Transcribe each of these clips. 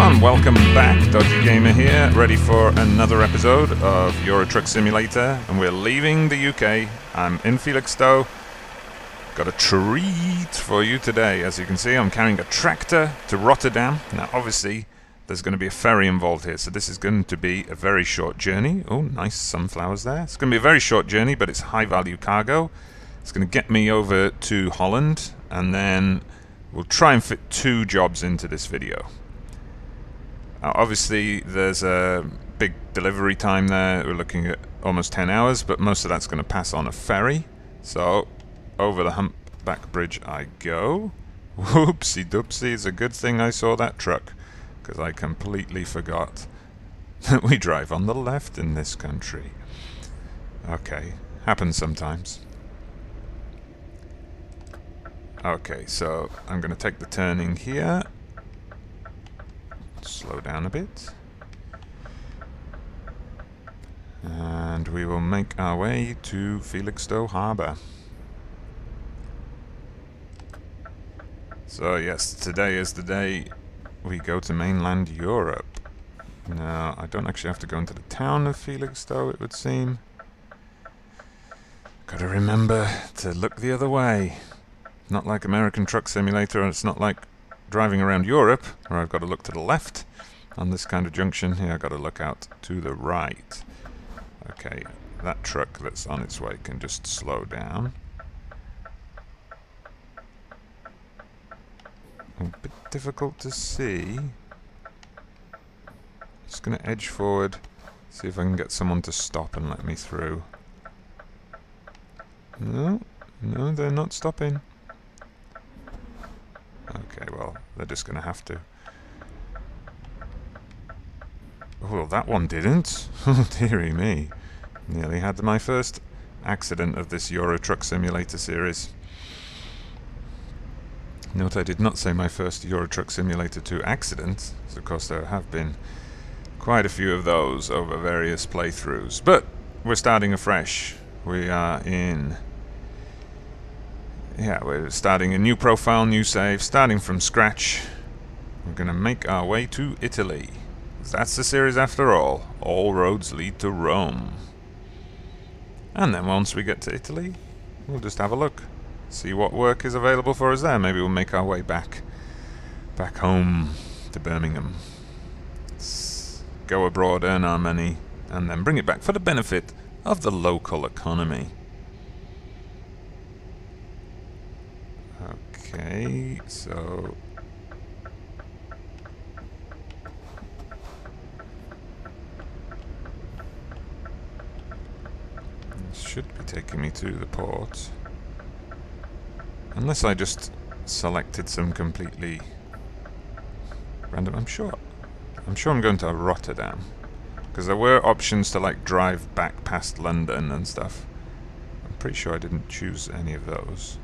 everyone, welcome back. Dodgy Gamer here, ready for another episode of Euro Truck Simulator, and we're leaving the UK. I'm in Felixstowe. Got a treat for you today. As you can see, I'm carrying a tractor to Rotterdam. Now obviously there's going to be a ferry involved here, so this is going to be a very short journey. Oh, nice sunflowers there. It's going to be a very short journey, but it's high value cargo. It's going to get me over to Holland, and then we'll try and fit 2 jobs into this video. Obviously there's a big delivery time there. We're looking at almost 10 hours, but most of that's going to pass on a ferry. So over the humpback bridge I go. Whoopsie doopsie, it's a good thing I saw that truck, because I completely forgot that we drive on the left in this country. Okay, happens sometimes. Okay, so I'm going to take the turning here. Slow down a bit. And we will make our way to Felixstowe Harbour. So yes, today is the day we go to mainland Europe. Now, I don't actually have to go into the town of Felixstowe, it would seem. Gotta remember to look the other way. Not like American Truck Simulator, and it's not like driving around Europe, where I've got to look to the left on this kind of junction. Here I've got to look out to the right. Okay, that truck that's on its way can just slow down. A bit difficult to see. Just going to edge forward, see if I can get someone to stop and let me through. No, they're not stopping. Okay, well, they're just going to have to. Oh, well, that one didn't. Oh, dearie me. Nearly had my first accident of this Euro Truck Simulator series. Note I did not say my first Euro Truck Simulator 2 accident, because of course there have been quite a few of those over various playthroughs. But we're starting afresh. We are in... Yeah, we're starting a new profile, new save, starting from scratch. We're going to make our way to Italy. That's the series after all. All roads lead to Rome. And then once we get to Italy, we'll just have a look. See what work is available for us there. Maybe we'll make our way back home to Birmingham. Let's go abroad, earn our money, and then bring it back for the benefit of the local economy. Okay, so this should be taking me to the port, unless I just selected some completely random. I'm sure I'm going to Rotterdam, because there were options to like drive back past London and stuff. I'm pretty sure I didn't choose any of those.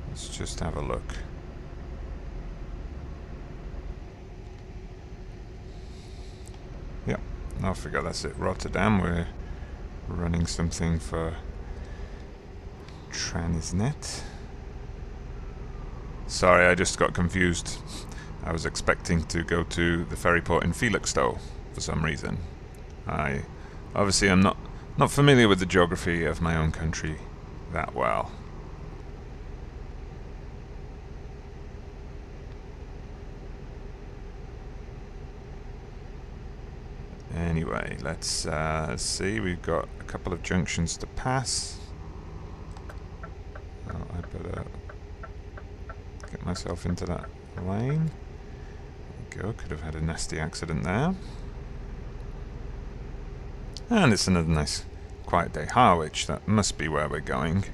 Let's just have a look. Yep, I forgot that's it. Rotterdam. We're running something for Transnet. Sorry, I just got confused. I was expecting to go to the ferry port in Felixstowe for some reason. I obviously am not familiar with the geography of my own country that well. Anyway, let's see. We've got a couple of junctions to pass. Oh, I better get myself into that lane. There we go. Could have had a nasty accident there. And it's another nice quiet day. Harwich, that must be where we're going.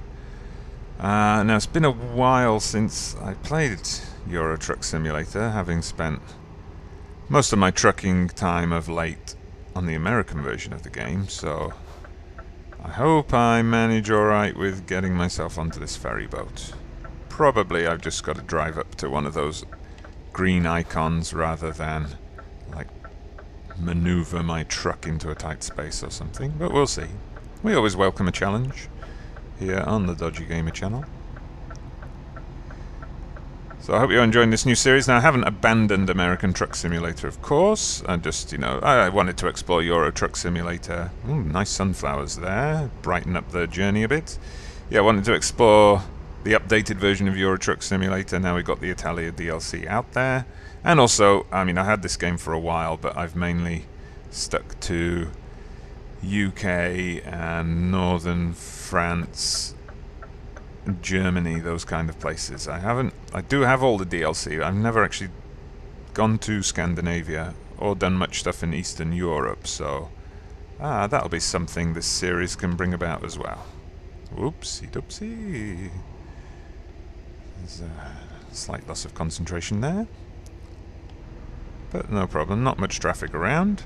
Now, it's been a while since I played Euro Truck Simulator, having spent most of my trucking time of late on the American version of the game, so I hope I manage alright with getting myself onto this ferry boat. Probably I've just got to drive up to one of those green icons rather than like maneuver my truck into a tight space or something, but we'll see. We always welcome a challenge here on the Dodgy Gamer channel. So I hope you're enjoying this new series. Now, I haven't abandoned American Truck Simulator, of course. I just, I wanted to explore Euro Truck Simulator. Ooh, nice sunflowers there. Brighten up the journey a bit. Yeah, I wanted to explore the updated version of Euro Truck Simulator. Now we've got the Italia DLC out there. And also, I mean, I had this game for a while, but I've mainly stuck to UK and northern France, Germany, those kind of places. I do have all the DLC. I've never actually gone to Scandinavia or done much stuff in Eastern Europe, so that'll be something this series can bring about as well. Whoopsie doopsie. There's a slight loss of concentration there, but no problem. Not much traffic around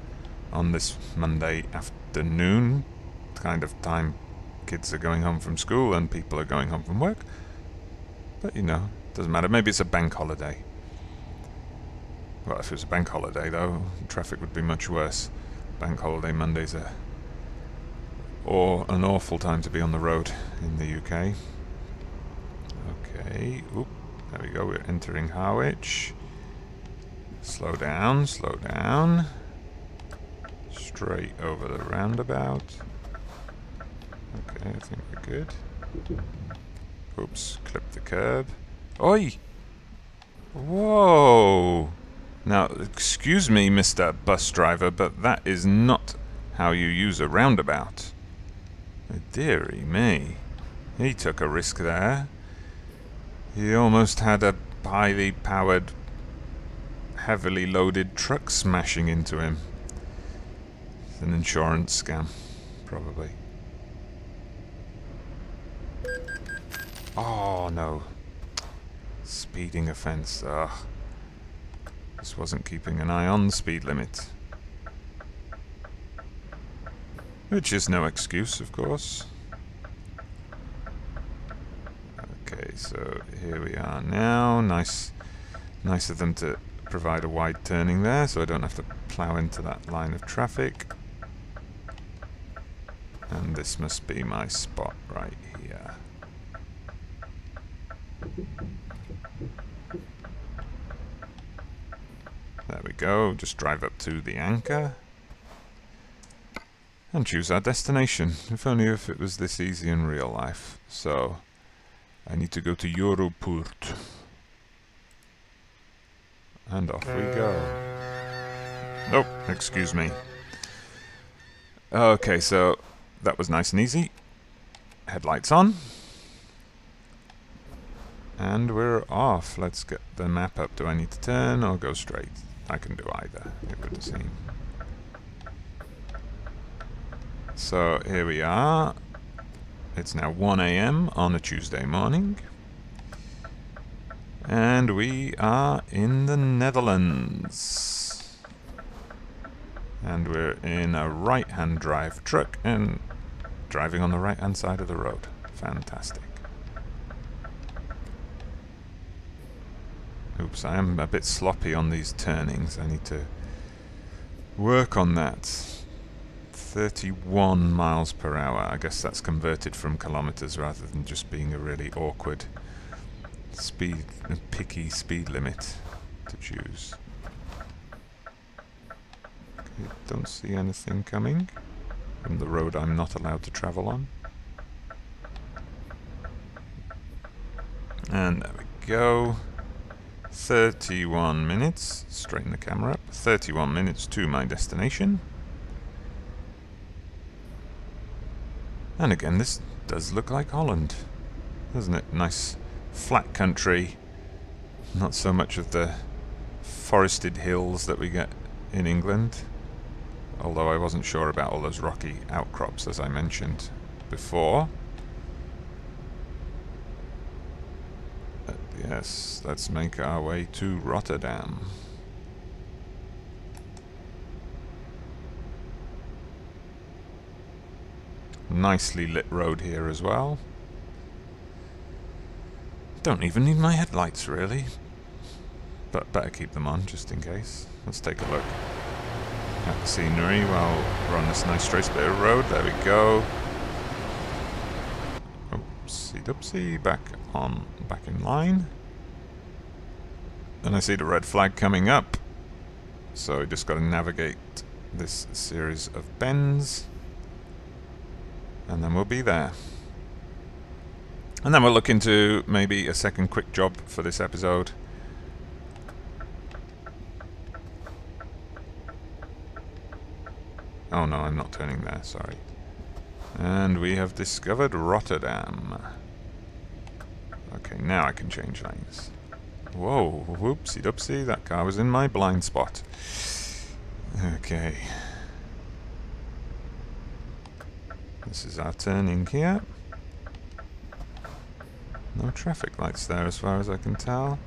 on this Monday afternoon, kind of time kids are going home from school and people are going home from work. But doesn't matter. Maybe it's a bank holiday. Well, if it was a bank holiday though, traffic would be much worse. Bank holiday Mondays are an awful time to be on the road in the UK. Okay, oop, there we go, we're entering Harwich. Slow down, slow down. Straight over the roundabout. Okay, I think we're good. Oops, clip the curb. Oi! Whoa! Now, excuse me, Mr. Bus Driver, but that is not how you use a roundabout. Oh, dearie me. He took a risk there. He almost had a highly powered, heavily loaded truck smashing into him. It's an insurance scam, probably. Oh no. Speeding offence. Ugh. Just wasn't keeping an eye on the speed limit. Which is no excuse, of course. Okay, so here we are now. Nice of them to provide a wide turning there, so I don't have to plough into that line of traffic. And this must be my spot right here. There we go, just drive up to the anchor and choose our destination. If only if it was this easy in real life. So I need to go to Europort. And off we go. Nope, excuse me. Okay, so that was nice and easy. Headlights on. And we're off. Let's get the map up. Do I need to turn or go straight? I can do either, it would seem. So here we are. It's now 1 AM on a Tuesday morning. And we are in the Netherlands. And we're in a right-hand drive truck and driving on the right-hand side of the road. Fantastic. Oops, I am a bit sloppy on these turnings. I need to work on that. 31 miles per hour. I guess that's converted from kilometers rather than just being a really awkward picky speed limit to choose. Okay, don't see anything coming from the road I'm not allowed to travel on. And there we go. 31 minutes, straighten the camera up, 31 minutes to my destination. And again, this does look like Holland, doesn't it? Nice flat country, not so much of the forested hills that we get in England, although I wasn't sure about all those rocky outcrops as I mentioned before. Yes, let's make our way to Rotterdam. Nicely lit road here as well. Don't even need my headlights really, but better keep them on just in case. Let's take a look at the scenery while we're on this nice straight bit of road. There we go. Oopsie doopsie, back in line. And I see the red flag coming up. So we just got to navigate this series of bends. And then we'll be there. And then we'll look into maybe a second quick job for this episode. Oh no, I'm not turning there, sorry. And we have discovered Rotterdam. Okay, now I can change lanes. Whoa, whoopsie doopsie, that car was in my blind spot. Okay. This is our turning here. No traffic lights there as far as I can tell.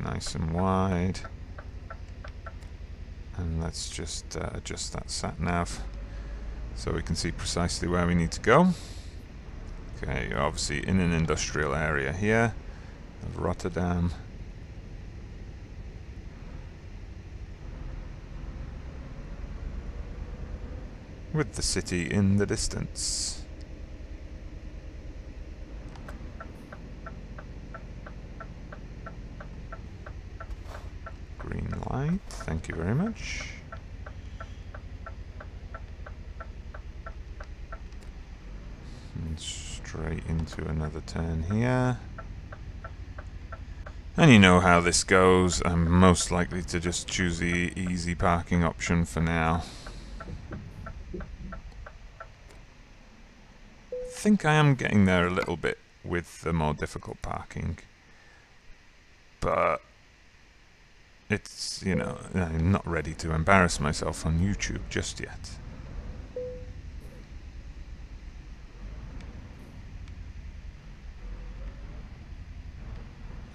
Nice and wide, and let's just adjust that sat nav so we can see precisely where we need to go. Okay, you're obviously in an industrial area here of Rotterdam. With the city in the distance. Green light, thank you very much. And straight into another turn here. And you know how this goes. I'm most likely to just choose the easy parking option for now. I think I am getting there a little bit with the more difficult parking. But it's, you know, I'm not ready to embarrass myself on YouTube just yet.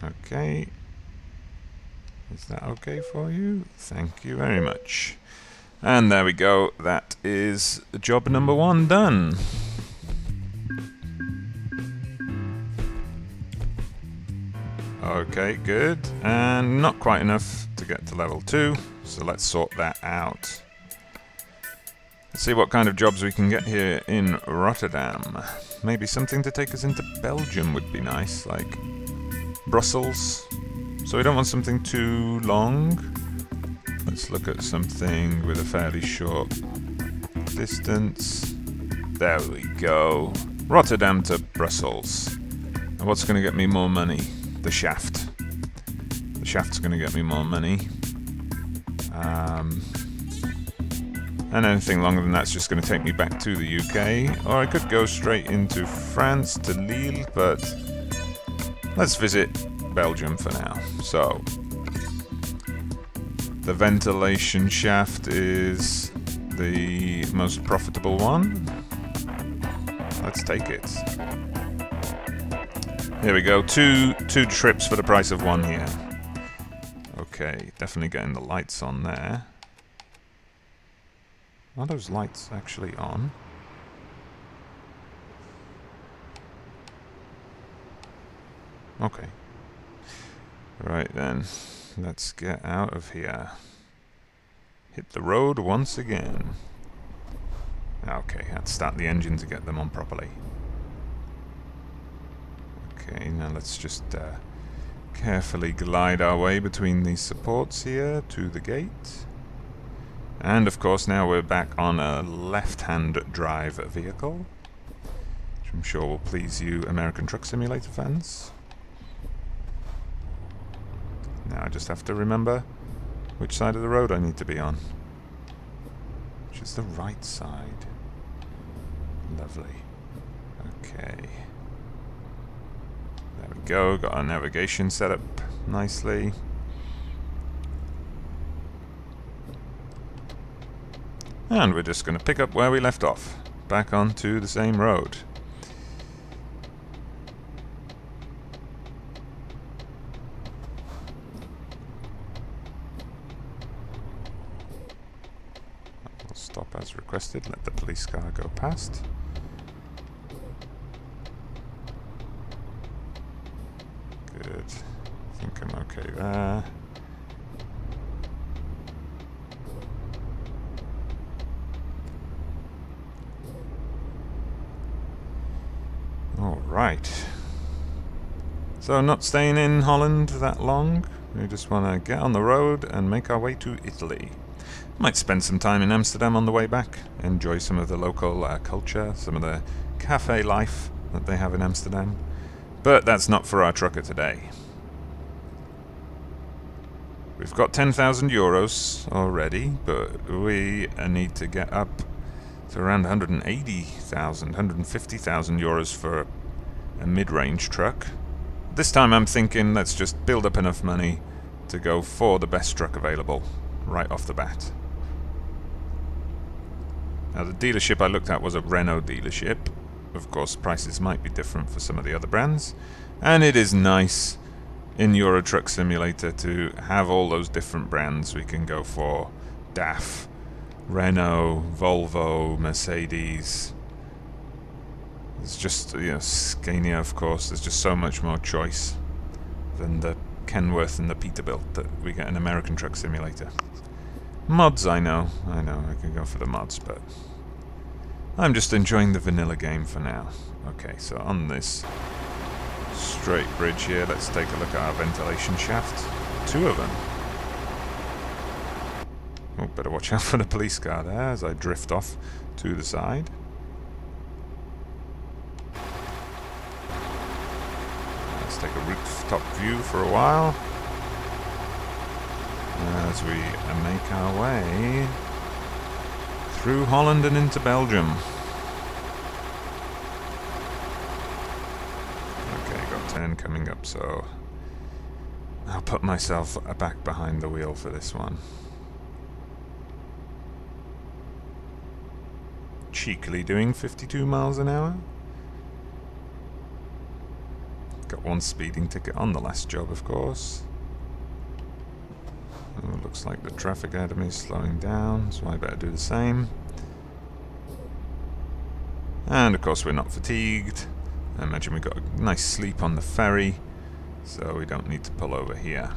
Okay. Is that okay for you? Thank you very much. And there we go. That is job number 1 done. Okay, good. And not quite enough to get to level 2, so let's sort that out. Let's see what kind of jobs we can get here in Rotterdam. Maybe something to take us into Belgium would be nice, like Brussels. So we don't want something too long. Let's look at something with a fairly short distance. There we go. Rotterdam to Brussels. And what's going to get me more money? The shaft. The shaft's going to get me more money. And anything longer than that's just going to take me back to the UK. Or I could go straight into France to Lille, but let's visit Belgium for now. So, the ventilation shaft is the most profitable one. Let's take it. Here we go, two trips for the price of one here. Okay, definitely getting the lights on there. Are those lights actually on? Okay. Right then, let's get out of here. Hit the road once again. Okay, let's start the engine to get them on properly. Okay, now let's just carefully glide our way between these supports here to the gate. And of course now we're back on a left-hand drive vehicle, which I'm sure will please you American Truck Simulator fans. Now I just have to remember which side of the road I need to be on. Which is the right side. Lovely. Okay. There we go, got our navigation set up nicely. And we're just going to pick up where we left off, back onto the same road. We'll stop as requested, let the police car go past. Good. I think I'm okay there. Right. So not staying in Holland that long. We just want to get on the road and make our way to Italy. Might spend some time in Amsterdam on the way back. Enjoy some of the local culture, some of the cafe life that they have in Amsterdam. But that's not for our trucker today. We've got 10,000 euros already, but we need to get up to around 180,000, 150,000 euros for a mid-range truck. This time I'm thinking let's just build up enough money to go for the best truck available right off the bat. Now the dealership I looked at was a Renault dealership. Of course prices might be different for some of the other brands, and it is nice in Euro Truck Simulator to have all those different brands. We can go for DAF, Renault, Volvo, Mercedes. It's just, you know, Scania, of course. There's just so much more choice than the Kenworth and the Peterbilt that we get in American Truck Simulator. Mods, I know, I can go for the mods, but I'm just enjoying the vanilla game for now. Okay, so on this straight bridge here, let's take a look at our ventilation shaft. 2 of them. Oh, better watch out for the police car there as I drift off to the side. Let's take a rooftop view for a while as we make our way through Holland and into Belgium. Okay, got 10 coming up, so I'll put myself back behind the wheel for this one. Cheekily doing 52 miles an hour. Got 1 speeding ticket on the last job, of course. Oh, looks like the traffic ahead of me is slowing down, so I better do the same. And of course we're not fatigued. I imagine we got a nice sleep on the ferry, so we don't need to pull over here.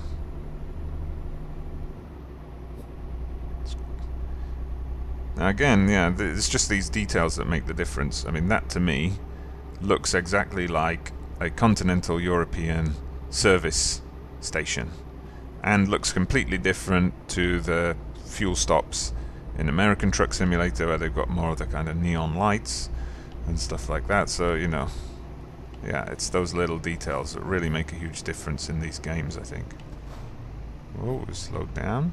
Now again, yeah, it's just these details that make the difference. I mean, that to me looks exactly like a continental European service station, and looks completely different to the fuel stops in American Truck Simulator, where they've got more of the kind of neon lights and stuff like that. So, you know, yeah, it's those little details that really make a huge difference in these games, I think. Oh, we slowed down.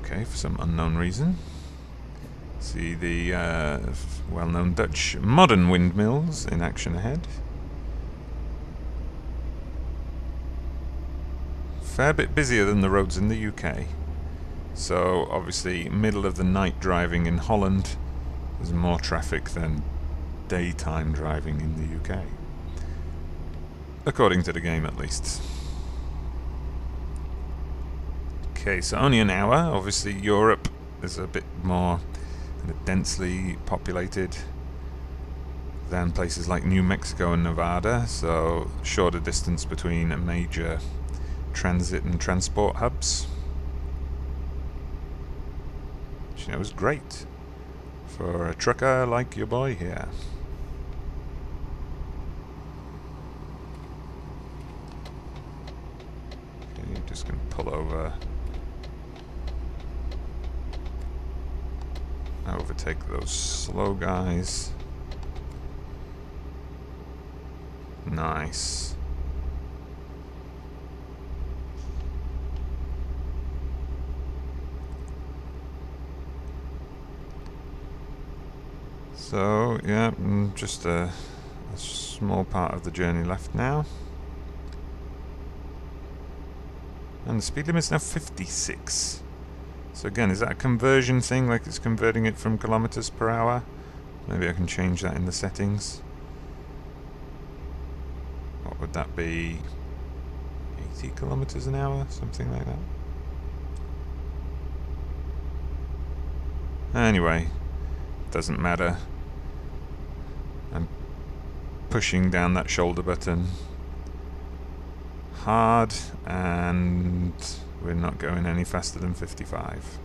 Okay, for some unknown reason. See the well-known Dutch modern windmills in action ahead. Fair bit busier than the roads in the UK. So obviously middle of the night driving in Holland, there's more traffic than daytime driving in the UK. According to the game at least. Okay, so only an hour. Obviously Europe is a bit more kind of densely populated than places like New Mexico and Nevada, so shorter distance between major transit and transport hubs. Which, you know, is great for a trucker like your boy here. Okay, just gonna pull over. Overtake those slow guys. Nice. So, yeah, just a small part of the journey left now. And the speed limit is now 56. So again, is that a conversion thing, like it's converting it from kilometers per hour? Maybe I can change that in the settings. What would that be? 80 kilometers an hour? Something like that. Anyway, doesn't matter. I'm pushing down that shoulder button hard, and we're not going any faster than 55.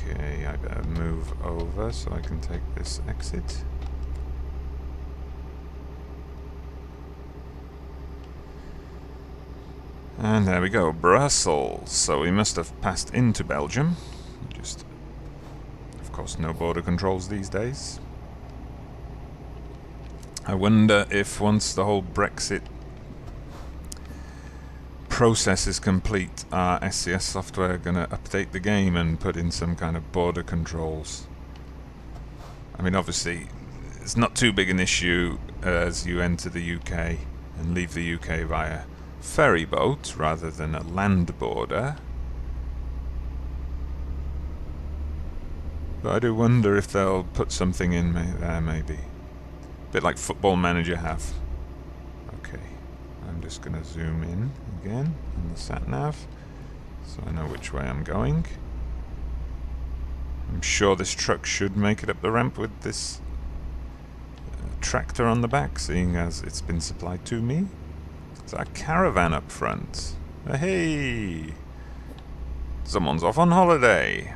Okay, I better move over so I can take this exit. And there we go, Brussels. So we must have passed into Belgium. Just, of course, no border controls these days. I wonder if once the whole Brexit process is complete, our SCS software going to update the game and put in some kind of border controls. I mean, obviously, it's not too big an issue as you enter the UK and leave the UK via ferry boat rather than a land border. But I do wonder if they'll put something in there, maybe. A bit like Football Manager have. Okay, I'm just going to zoom in again on the sat-nav so I know which way I'm going. I'm sure this truck should make it up the ramp with this tractor on the back, seeing as it's been supplied to me. There's a caravan up front. Hey! Someone's off on holiday.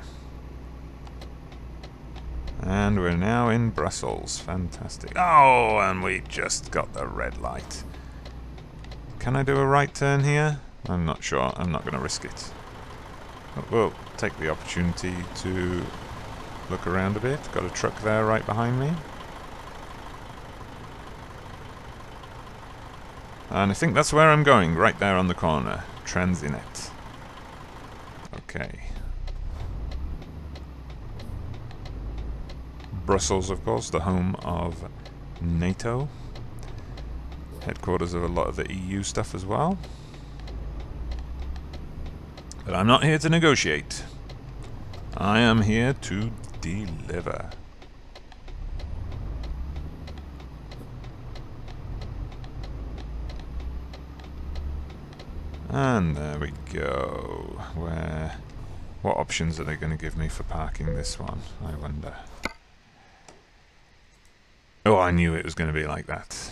And we're now in Brussels. Fantastic. Oh, and we just got the red light. Can I do a right turn here? I'm not sure. I'm not going to risk it. But we'll take the opportunity to look around a bit. Got a truck there right behind me. And I think that's where I'm going, right there on the corner. Transinet. Okay. Brussels, of course, the home of NATO. Headquarters of a lot of the EU stuff as well. But I'm not here to negotiate. I am here to deliver. And there we go. What options are they going to give me for parking this one? I wonder. Oh, I knew it was going to be like that.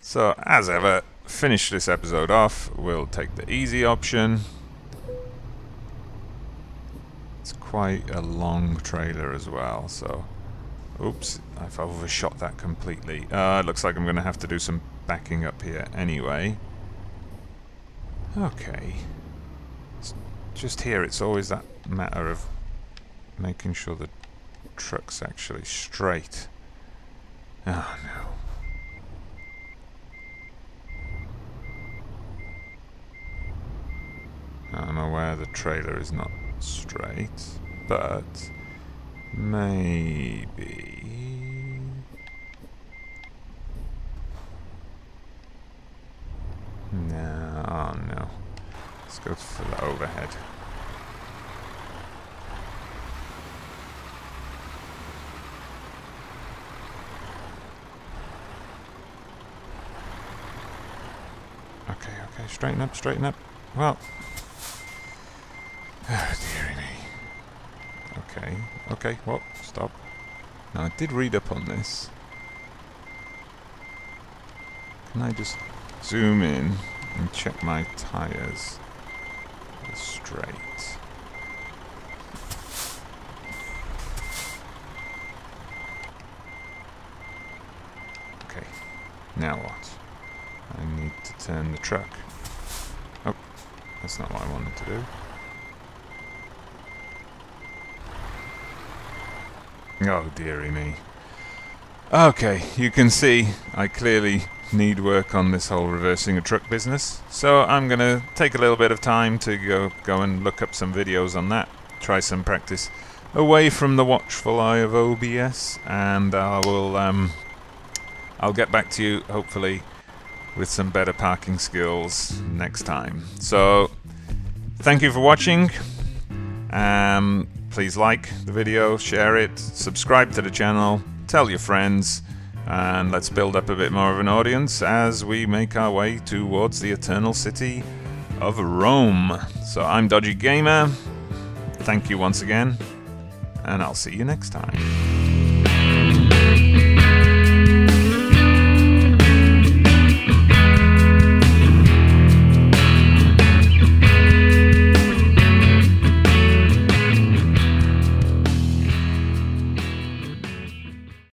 So, as ever, finish this episode off. We'll take the easy option. It's quite a long trailer as well, so... Oops, I've overshot that completely. It looks like I'm going to have to do some backing up here anyway. Okay. Just here, it's always that matter of making sure the truck's actually straight. Oh no. I'm aware the trailer is not straight, but maybe... No, oh no. Let's go for the overhead. Okay, straighten up, straighten up. Well. Oh, dearie me. Okay, whoa, stop. Now, I did read up on this. Can I just zoom in and check my tyres are straight? Okay, now what? I need to turn the truck. Oh, that's not what I wanted to do. Oh, dearie me. Okay, you can see I clearly need work on this whole reversing a truck business. So I'm going to take a little bit of time to go and look up some videos on that. Try some practice away from the watchful eye of OBS. And I'll get back to you, hopefully, with some better parking skills next time. So, thank you for watching. Please like the video, share it, subscribe to the channel, tell your friends, and let's build up a bit more of an audience as we make our way towards the eternal city of Rome. So I'm Dodgy Gamer, thank you once again, and I'll see you next time.